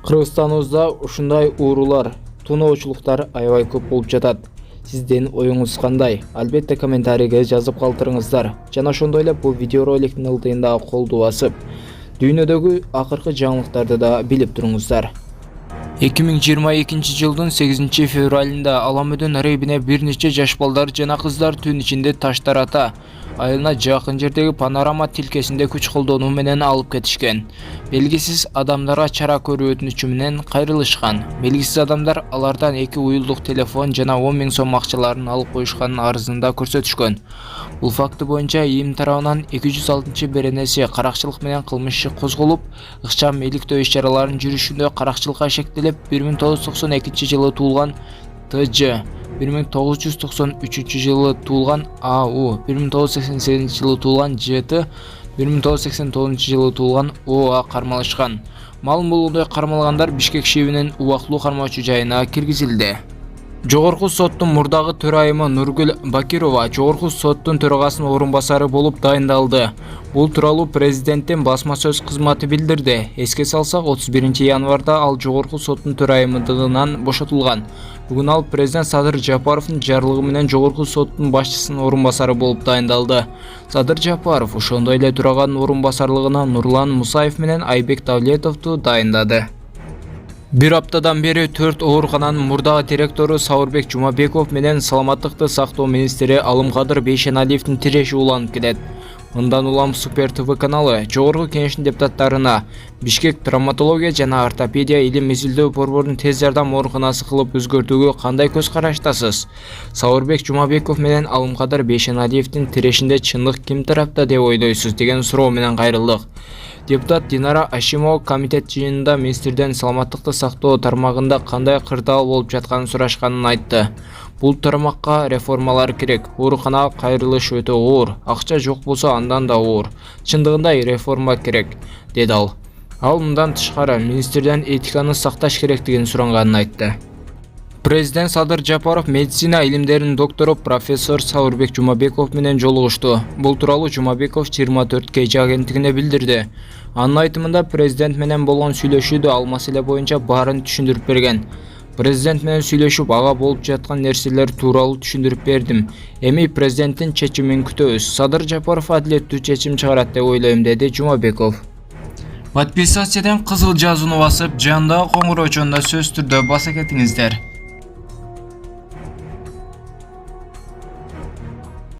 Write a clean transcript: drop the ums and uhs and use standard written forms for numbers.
Кыргызстаныбызда ушундай уурулар, тоноочулуктар аябай көп болуп жатат. Сиздин оюңуз кандай? Албетте комментарийге жазып калтырыңыздар. Жана ошондой эле бул видеороликтин ылдыйында колду басып, дүйнөдөгү акыркы жаңылыктарды да билип туруңуздар. 2022 жылдын 8 февралында Аламөдөн рейбине бир нече жаш балдар жана кыздар түн ичинде таштар ата айылына жакын жердеги панорама тилкесинде күч колдонуу менен алып кетишкен. Белгисиз адамдарга чара көрүү өтүнүчү менен кайрылышкан. Белгисиз адамдар алардан 2 уюлдук телефон жана 10 000 сом акчаларын алып коюшканын арызында көрсөтүшкөн. Бул факты боюнча ИИМ тарабынан 206 беренеси каракчылык менен кылмыш иши козголуп, ыкчам иликтөө иш-чараларын жүрүшүндө каракчылыкка шектелип, 1992 жылы туулган ТЖ, 1993 жылы туулган АУ, 1988 жылы туулган ЖТ, 1989 жылы туулган ОА кармалышкан. Малым болгондой кармалгандар Бишкек шебинин убактылуу кармоочу жайына киргизилди. Жогорку соттун мурдагы төрайымы Нургүл Бакирова Жогорку соттун төрагасынын орун басары болуп дайындалды. Бул тууралуу президенттин басма сөз кызматы билдирди. Эске салсак, 31 январда ал Жогорку соттун төрайымдыгынан бошотулган. Бүгүн ал президент Садыр Жапаровдун жарлыгы менен Жогорку соттун башчысынын орун басары болуп дайындалды. Садыр Жапаров ошондой эле төраганын орун басарлыгына Нурлан Мусаев менен Айбек Давлетовду дайындады. Bir аптадан бери 4 оорукананын мурдагы директору Сауырбек Жумабеков менен саламаттыкты сактоо министри Алымкадыр Бейшеналиевдин тиреши уланып келет. Мындан улам Супер ТВ каналы Жогорку кеңештин депутаттарына Бишкек травматология жана ортопедия илим изилдөө борборунун тез жардам ооруканасы кылып өзгөртүүгө кандай көз караштасыз? Сауырбек Жумабеков менен Алымкадыр Бейшеналиевдин тирешинде чындык ким тарапта деп ойлойсуз деген суроо менен кайрылдык. Депутат Динара Ашимова комитет жыйынында министрден саламаттыкты сактоо тармагында кандай кырдаал болуп жатканын сурашканын айтты. Бул тармакка реформалар керек. Ооруканага кайрылыш өтө оор. Акча жок болсо андан да оор. Чындыгында реформа керек, деди ал. Ал мындан тышкары министрден этиканы сакташ керектигин суранганын айтты. Президент Садыр Жапаров медицина илимдеринин доктору профессор Сауырбек Жумабеков менен жолугушту. Бул тууралуу Жумабеков 24 KG агенттигине билдирди. Анын айтымында президент менен болгон сүйлөшүүдө ал маселе боюнча баарын түшүндүрүп берген. Президент менен сүйлөшүп, ага болуп жаткан нерселер тууралуу түшүндүрүп бердим. Эми президенттин чечимин күтөбүз. Садыр Жапаров адилеттүү чечим чыгарат деп ойлойм, деди Жумабеков. Подписациядан кызыл жазууну басып, жандагы коңгуроочондо сөз түрдө баса кетиңиздер.